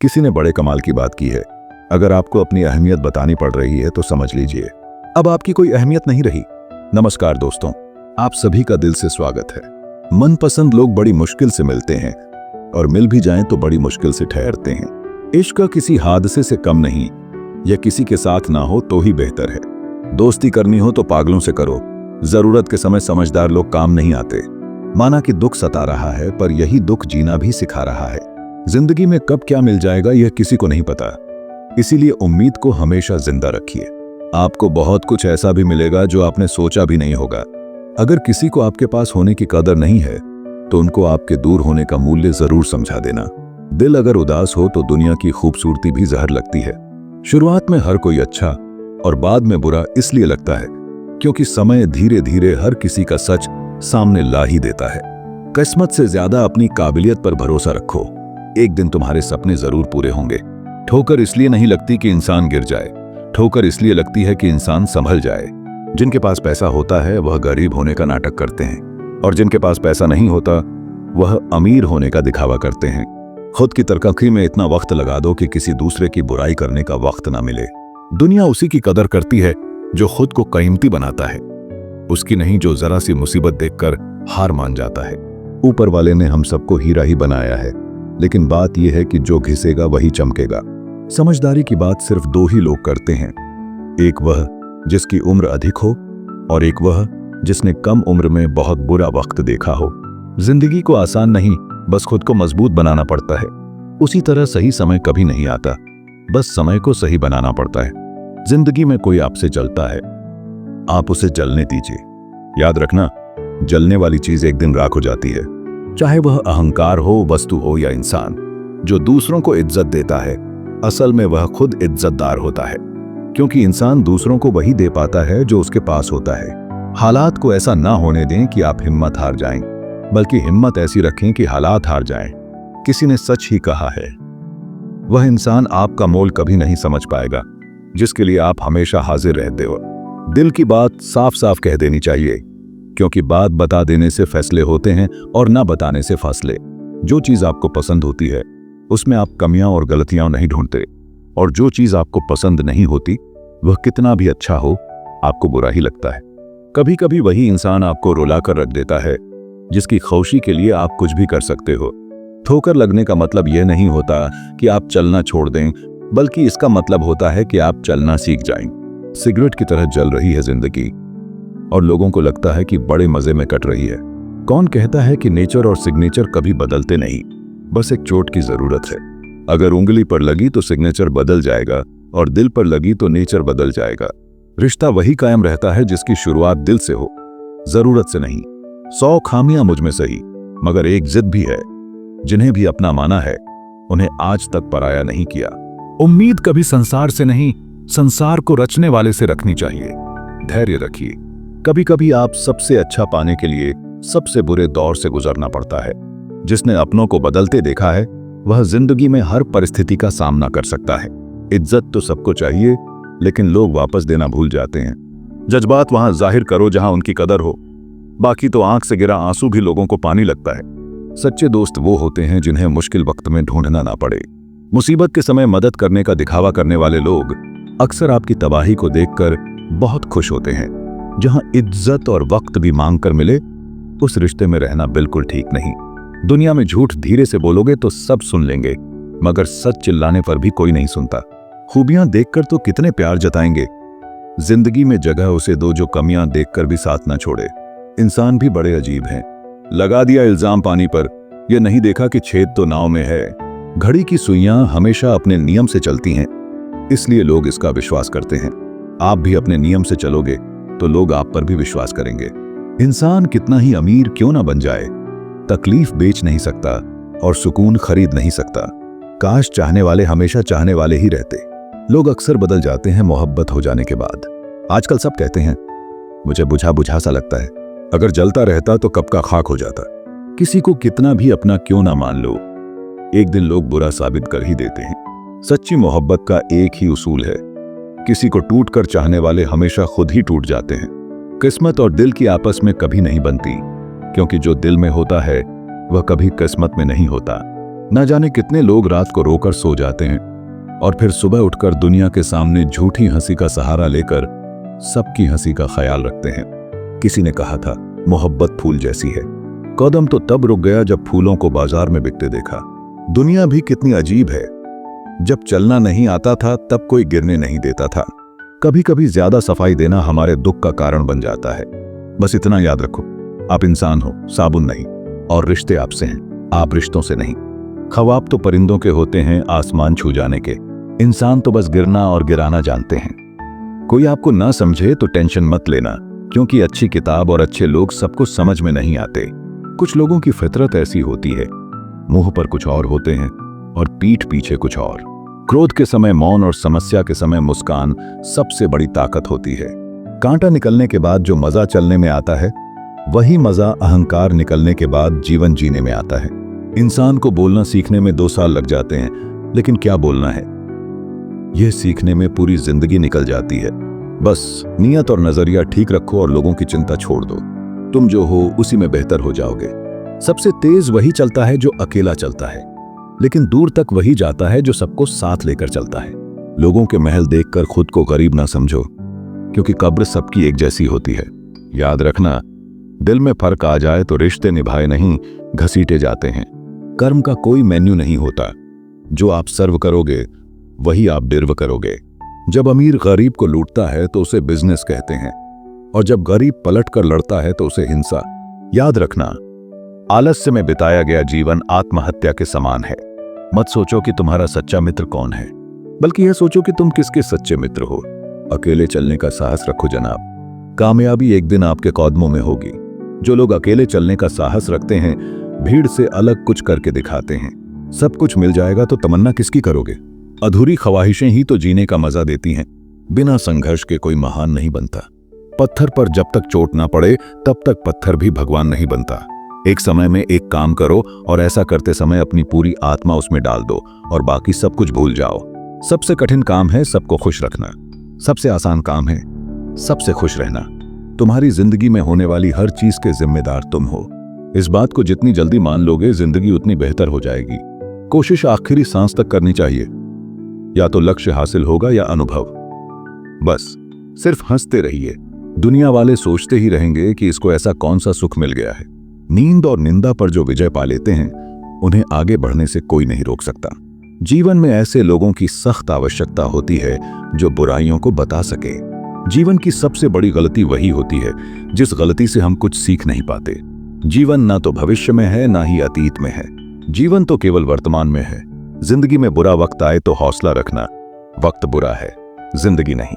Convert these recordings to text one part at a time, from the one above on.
किसी ने बड़े कमाल की बात की है, अगर आपको अपनी अहमियत बतानी पड़ रही है तो समझ लीजिए अब आपकी कोई अहमियत नहीं रही। नमस्कार दोस्तों, आप सभी का दिल से स्वागत है। मनपसंद लोग बड़ी मुश्किल से मिलते हैं और मिल भी जाएं तो बड़ी मुश्किल से ठहरते हैं। इश्क किसी हादसे से कम नहीं, यह किसी के साथ ना हो तो ही बेहतर है। दोस्ती करनी हो तो पागलों से करो, जरूरत के समय समझदार लोग काम नहीं आते। माना कि दुख सता रहा है, पर यही दुख जीना भी सिखा रहा है। जिंदगी में कब क्या मिल जाएगा यह किसी को नहीं पता, इसीलिए उम्मीद को हमेशा जिंदा रखिए। आपको बहुत कुछ ऐसा भी मिलेगा जो आपने सोचा भी नहीं होगा। अगर किसी को आपके पास होने की कदर नहीं है तो उनको आपके दूर होने का मूल्य जरूर समझा देना। दिल अगर उदास हो तो दुनिया की खूबसूरती भी जहर लगती है। शुरुआत में हर कोई अच्छा और बाद में बुरा इसलिए लगता है क्योंकि समय धीरे धीरे हर किसी का सच सामने ला ही देता है। किस्मत से ज्यादा अपनी काबिलियत पर भरोसा रखो, एक दिन तुम्हारे सपने जरूर पूरे होंगे। ठोकर इसलिए नहीं लगती कि इंसान गिर जाए, ठोकर इसलिए लगती है कि इंसान संभल जाए। जिनके पास पैसा होता है वह गरीब होने का नाटक करते हैं और जिनके पास पैसा नहीं होता वह अमीर होने का दिखावा करते हैं। खुद की तरक्की में इतना वक्त लगा दो कि किसी दूसरे की बुराई करने का वक्त ना मिले। दुनिया उसी की कदर करती है जो खुद को कीमती बनाता है, उसकी नहीं जो जरा सी मुसीबत देखकर हार मान जाता है। ऊपर वाले ने हम सबको हीरा ही बनाया है, लेकिन बात यह है कि जो घिसेगा वही चमकेगा। समझदारी की बात सिर्फ दो ही लोग करते हैं, एक वह जिसकी उम्र अधिक हो और एक वह जिसने कम उम्र में बहुत बुरा वक्त देखा हो। जिंदगी को आसान नहीं, बस खुद को मजबूत बनाना पड़ता है। उसी तरह सही समय कभी नहीं आता, बस समय को सही बनाना पड़ता है। जिंदगी में कोई आपसे जलता है, आप उसे जलने दीजिए। याद रखना, जलने वाली चीज एक दिन राख हो जाती है। चाहे वह अहंकार हो, वस्तु हो या इंसान। जो दूसरों को इज्जत देता है असल में वह खुद इज्जतदार होता है, क्योंकि इंसान दूसरों को वही दे पाता है जो उसके पास होता है। हालात को ऐसा ना होने दें कि आप हिम्मत हार जाएं, बल्कि हिम्मत ऐसी रखें कि हालात हार जाएं। किसी ने सच ही कहा है, वह इंसान आपका मोल कभी नहीं समझ पाएगा जिसके लिए आप हमेशा हाजिर रहते हो। दिल की बात साफ साफ कह देनी चाहिए, क्योंकि बात बता देने से फैसले होते हैं और ना बताने से फासले। जो चीज आपको पसंद होती है उसमें आप कमियां और गलतियां नहीं ढूंढते, और जो चीज आपको पसंद नहीं होती वह कितना भी अच्छा हो आपको बुरा ही लगता है। कभी कभी वही इंसान आपको रुला कर रख देता है जिसकी खुशी के लिए आप कुछ भी कर सकते हो। ठोकर लगने का मतलब यह नहीं होता कि आप चलना छोड़ दें, बल्कि इसका मतलब होता है कि आप चलना सीख जाएं। सिगरेट की तरह जल रही है जिंदगी और लोगों को लगता है कि बड़े मजे में कट रही है। कौन कहता है कि नेचर और सिग्नेचर कभी बदलते नहीं, बस एक चोट की जरूरत है। अगर उंगली पर लगी तो सिग्नेचर बदल जाएगा और दिल पर लगी तो नेचर बदल जाएगा। रिश्ता वही कायम रहता है जिसकी शुरुआत दिल से हो, जरूरत से नहीं। 100 खामियां मुझ में सही, मगर एक जिद भी है। जिन्हें भी अपना माना है उन्हें आज तक पराया नहीं किया। उम्मीद कभी संसार से नहीं, संसार को रचने वाले से रखनी चाहिए। धैर्य रखिए, कभी कभी आप सबसे अच्छा पाने के लिए सबसे बुरे दौर से गुजरना पड़ता है। जिसने अपनों को बदलते देखा है वह जिंदगी में हर परिस्थिति का सामना कर सकता है। इज्जत तो सबको चाहिए, लेकिन लोग वापस देना भूल जाते हैं। जज्बात वहां जाहिर करो जहां उनकी कदर हो, बाकी तो आंख से गिरा आंसू भी लोगों को पानी लगता है। सच्चे दोस्त वो होते हैं जिन्हें मुश्किल वक्त में ढूंढना ना पड़े। मुसीबत के समय मदद करने का दिखावा करने वाले लोग अक्सर आपकी तबाही को देखकर बहुत खुश होते हैं। जहां इज्जत और वक्त भी मांग कर मिले, उस रिश्ते में रहना बिल्कुल ठीक नहीं। दुनिया में झूठ धीरे से बोलोगे तो सब सुन लेंगे, मगर सच चिल्लाने पर भी कोई नहीं सुनता। खूबियां देखकर तो कितने प्यार जताएंगे। जिंदगी में जगह उसे दो जो कमियां देखकर भी साथ ना छोड़े। इंसान भी बड़े अजीब हैं। लगा दिया इल्जाम पानी पर, यह नहीं देखा कि छेद तो नाव में है। घड़ी की सुइयां हमेशा अपने नियम से चलती हैं, इसलिए लोग इसका विश्वास करते हैं। आप भी अपने नियम से चलोगे तो लोग आप पर भी विश्वास करेंगे। इंसान कितना ही अमीर क्यों ना बन जाए, तकलीफ बेच नहीं सकता और सुकून खरीद नहीं सकता। काश चाहने वाले हमेशा चाहने वाले ही रहते। लोग अक्सर बदल जाते हैं मोहब्बत हो जाने के बाद। आजकल सब कहते हैं मुझे बुझा बुझा सा लगता है, अगर जलता रहता तो कब का खाक हो जाता। किसी को कितना भी अपना क्यों ना मान लो, एक दिन लोग बुरा साबित कर ही देते हैं। सच्ची मोहब्बत का एक ही उसूल है, किसी को टूट कर चाहने वाले हमेशा खुद ही टूट जाते हैं। किस्मत और दिल की आपस में कभी नहीं बनती, क्योंकि जो दिल में होता है वह कभी किस्मत में नहीं होता। न जाने कितने लोग रात को रोकर सो जाते हैं और फिर सुबह उठकर दुनिया के सामने झूठी हंसी का सहारा लेकर सबकी हंसी का ख्याल रखते हैं। किसी ने कहा था, मोहब्बत फूल जैसी है। कदम तो तब रुक गया जब फूलों को बाजार में बिकते देखा। दुनिया भी कितनी अजीब है। जब चलना नहीं आता था तब कोई गिरने नहीं देता था। कभी कभी ज्यादा सफाई देना हमारे दुख का कारण बन जाता है। बस इतना याद रखो, आप इंसान हो, साबुन नहीं। और रिश्ते आपसे हैं, आप रिश्तों से नहीं। ख्वाब तो परिंदों के होते हैं आसमान छू जाने के, इंसान तो बस गिरना और गिराना जानते हैं। कोई आपको ना समझे तो टेंशन मत लेना, क्योंकि अच्छी किताब और अच्छे लोग सबको समझ में नहीं आते। कुछ लोगों की फितरत ऐसी होती है, मुंह पर कुछ और होते हैं और पीठ पीछे कुछ और। क्रोध के समय मौन और समस्या के समय मुस्कान सबसे बड़ी ताकत होती है। कांटा निकलने के बाद जो मजा चलने में आता है, वही मजा अहंकार निकलने के बाद जीवन जीने में आता है। इंसान को बोलना सीखने में 2 साल लग जाते हैं, लेकिन क्या बोलना है यह सीखने में पूरी जिंदगी निकल जाती है। बस नियत और नजरिया ठीक रखो और लोगों की चिंता छोड़ दो। तुम जो हो उसी में बेहतर हो जाओगे। सबसे तेज वही चलता है जो अकेला चलता है, लेकिन दूर तक वही जाता है जो सबको साथ लेकर चलता है। लोगों के महल देखकर खुद को गरीब ना समझो, क्योंकि कब्र सबकी एक जैसी होती है। याद रखना, दिल में फर्क आ जाए तो रिश्ते निभाए नहीं, घसीटे जाते हैं। कर्म का कोई मेन्यू नहीं होता। जो आप सर्व करोगे वही आप डिर्व करोगे। जब अमीर गरीब को लूटता है तो उसे बिजनेस कहते हैं, और जब गरीब पलट कर लड़ता है तो उसे हिंसा। याद रखना, आलस्य में बिताया गया जीवन आत्महत्या के समान है। मत सोचो कि तुम्हारा सच्चा मित्र कौन है, बल्कि यह सोचो कि तुम किसके सच्चे मित्र हो। अकेले चलने का साहस रखो जनाब, कामयाबी एक दिन आपके कदमों में होगी। जो लोग अकेले चलने का साहस रखते हैं, भीड़ से अलग कुछ करके दिखाते हैं। सब कुछ मिल जाएगा तो तमन्ना किसकी करोगे? अधूरी ख्वाहिशें ही तो जीने का मजा देती हैं। बिना संघर्ष के कोई महान नहीं बनता। पत्थर पर जब तक चोट ना पड़े तब तक पत्थर भी भगवान नहीं बनता। एक समय में एक काम करो और ऐसा करते समय अपनी पूरी आत्मा उसमें डाल दो और बाकी सब कुछ भूल जाओ। सबसे कठिन काम है सबको खुश रखना, सबसे आसान काम है सबसे खुश रहना। तुम्हारी जिंदगी में होने वाली हर चीज के जिम्मेदार तुम हो। इस बात को जितनी जल्दी मान लोगे, जिंदगी उतनी बेहतर हो जाएगी। कोशिश आखिरी सांस तक करनी चाहिए, या तो लक्ष्य हासिल होगा या अनुभव। बस सिर्फ हंसते रहिए। दुनिया वाले सोचते ही रहेंगे कि इसको ऐसा कौन सा सुख मिल गया है। नींद और निंदा पर जो विजय पा लेते हैं, उन्हें आगे बढ़ने से कोई नहीं रोक सकता। जीवन में ऐसे लोगों की सख्त आवश्यकता होती है जो बुराइयों को बता सके। जीवन की सबसे बड़ी गलती वही होती है जिस गलती से हम कुछ सीख नहीं पाते। जीवन ना तो भविष्य में है ना ही अतीत में है, जीवन तो केवल वर्तमान में है। जिंदगी में बुरा वक्त आए तो हौसला रखना, वक्त बुरा है, जिंदगी नहीं।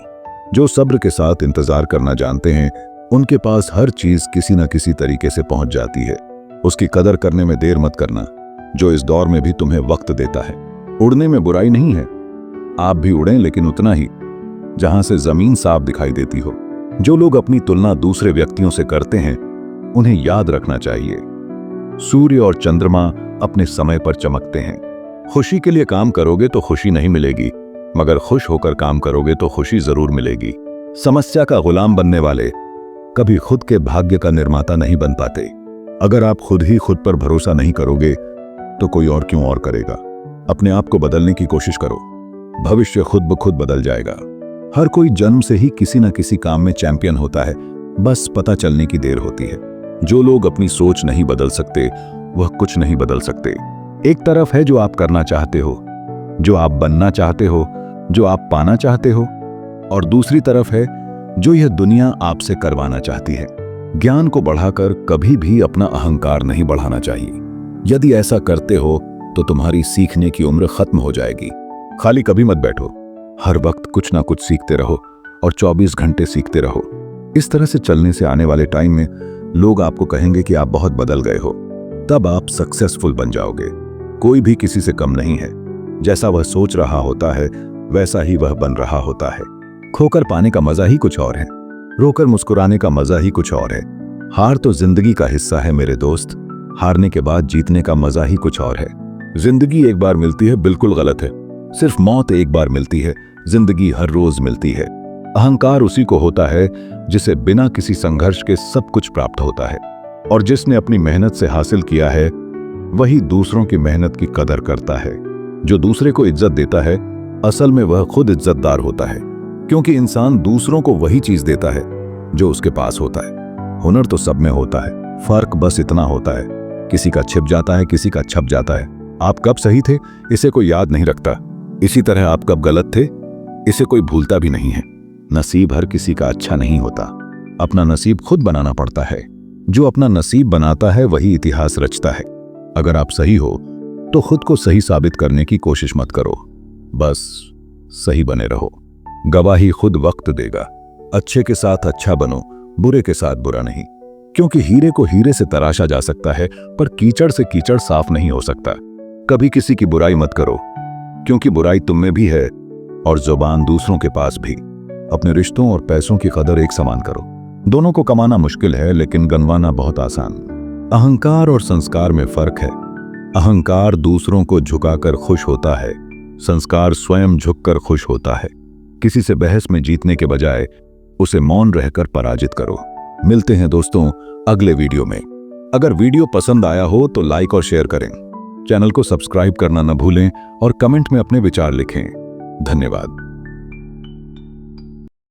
जो सब्र के साथ इंतजार करना जानते हैं, उनके पास हर चीज किसी न किसी तरीके से पहुंच जाती है। उसकी कदर करने में देर मत करना, जो इस दौर में भी तुम्हें वक्त देता है। उड़ने में बुराई नहीं है, आप भी उड़ें, लेकिन उतना ही जहां से जमीन साफ दिखाई देती हो। जो लोग अपनी तुलना दूसरे व्यक्तियों से करते हैं, उन्हें याद रखना चाहिए, सूर्य और चंद्रमा अपने समय पर चमकते हैं। खुशी के लिए काम करोगे तो खुशी नहीं मिलेगी, मगर खुश होकर काम करोगे तो खुशी जरूर मिलेगी। समस्या का गुलाम बनने वाले कभी खुद के भाग्य का निर्माता नहीं बन पाते। अगर आप खुद ही खुद पर भरोसा नहीं करोगे तो कोई और क्यों और करेगा। अपने आप को बदलने की कोशिश करो, भविष्य खुद ब खुद बदल जाएगा। हर कोई जन्म से ही किसी न किसी काम में चैंपियन होता है, बस पता चलने की देर होती है। जो लोग अपनी सोच नहीं बदल सकते, वह कुछ नहीं बदल सकते। एक तरफ है जो आप करना चाहते हो, जो आप बनना चाहते हो, जो आप पाना चाहते हो, और दूसरी तरफ है जो यह दुनिया आपसे करवाना चाहती है। ज्ञान को बढ़ाकर कभी भी अपना अहंकार नहीं बढ़ाना चाहिए। यदि ऐसा करते हो तो तुम्हारी सीखने की उम्र खत्म हो जाएगी। खाली कभी मत बैठो, हर वक्त कुछ ना कुछ सीखते रहो और 24 घंटे सीखते रहो। इस तरह से चलने से आने वाले टाइम में लोग आपको कहेंगे कि आप बहुत बदल गए हो। तब आप सक्सेसफुल बन जाओगे। कोई भी किसी से कम नहीं है। जैसा वह सोच रहा होता है वैसा ही वह बन रहा होता है। खोकर पाने का मजा ही कुछ और है, रोकर मुस्कुराने का मजा ही कुछ और है। हार तो जिंदगी का हिस्सा है मेरे दोस्त, हारने के बाद जीतने का मजा ही कुछ और है। जिंदगी एक बार मिलती है, बिल्कुल गलत है। सिर्फ मौत एक बार मिलती है, जिंदगी हर रोज मिलती है। अहंकार उसी को होता है जिसे बिना किसी संघर्ष के सब कुछ प्राप्त होता है, और जिसने अपनी मेहनत से हासिल किया है वही दूसरों की मेहनत की कदर करता है। जो दूसरे को इज्जत देता है असल में वह खुद इज्जतदार होता है, क्योंकि इंसान दूसरों को वही चीज देता है जो उसके पास होता है। हुनर तो सब में होता है, फर्क बस इतना होता है, किसी का छिप जाता है, किसी का छप जाता है। आप कब सही थे इसे कोई याद नहीं रखता, इसी तरह आप कब गलत थे इसे कोई भूलता भी नहीं है। नसीब हर किसी का अच्छा नहीं होता, अपना नसीब खुद बनाना पड़ता है। जो अपना नसीब बनाता है वही इतिहास रचता है। अगर आप सही हो तो खुद को सही साबित करने की कोशिश मत करो, बस सही बने रहो। गवाही खुद वक्त देगा। अच्छे के साथ अच्छा बनो, बुरे के साथ बुरा नहीं, क्योंकि हीरे को हीरे से तराशा जा सकता है पर कीचड़ से कीचड़ साफ नहीं हो सकता। कभी किसी की बुराई मत करो, क्योंकि बुराई तुम में भी है और जुबान दूसरों के पास भी। अपने रिश्तों और पैसों की कदर एक समान करो। दोनों को कमाना मुश्किल है लेकिन गंवाना बहुत आसान। अहंकार और संस्कार में फर्क है। अहंकार दूसरों को झुकाकर खुश होता है, संस्कार स्वयं झुककर खुश होता है। किसी से बहस में जीतने के बजाय उसे मौन रहकर पराजित करो। मिलते हैं दोस्तों अगले वीडियो में। अगर वीडियो पसंद आया हो तो लाइक और शेयर करें, चैनल को सब्सक्राइब करना न भूलें और कमेंट में अपने विचार लिखें। धन्यवाद।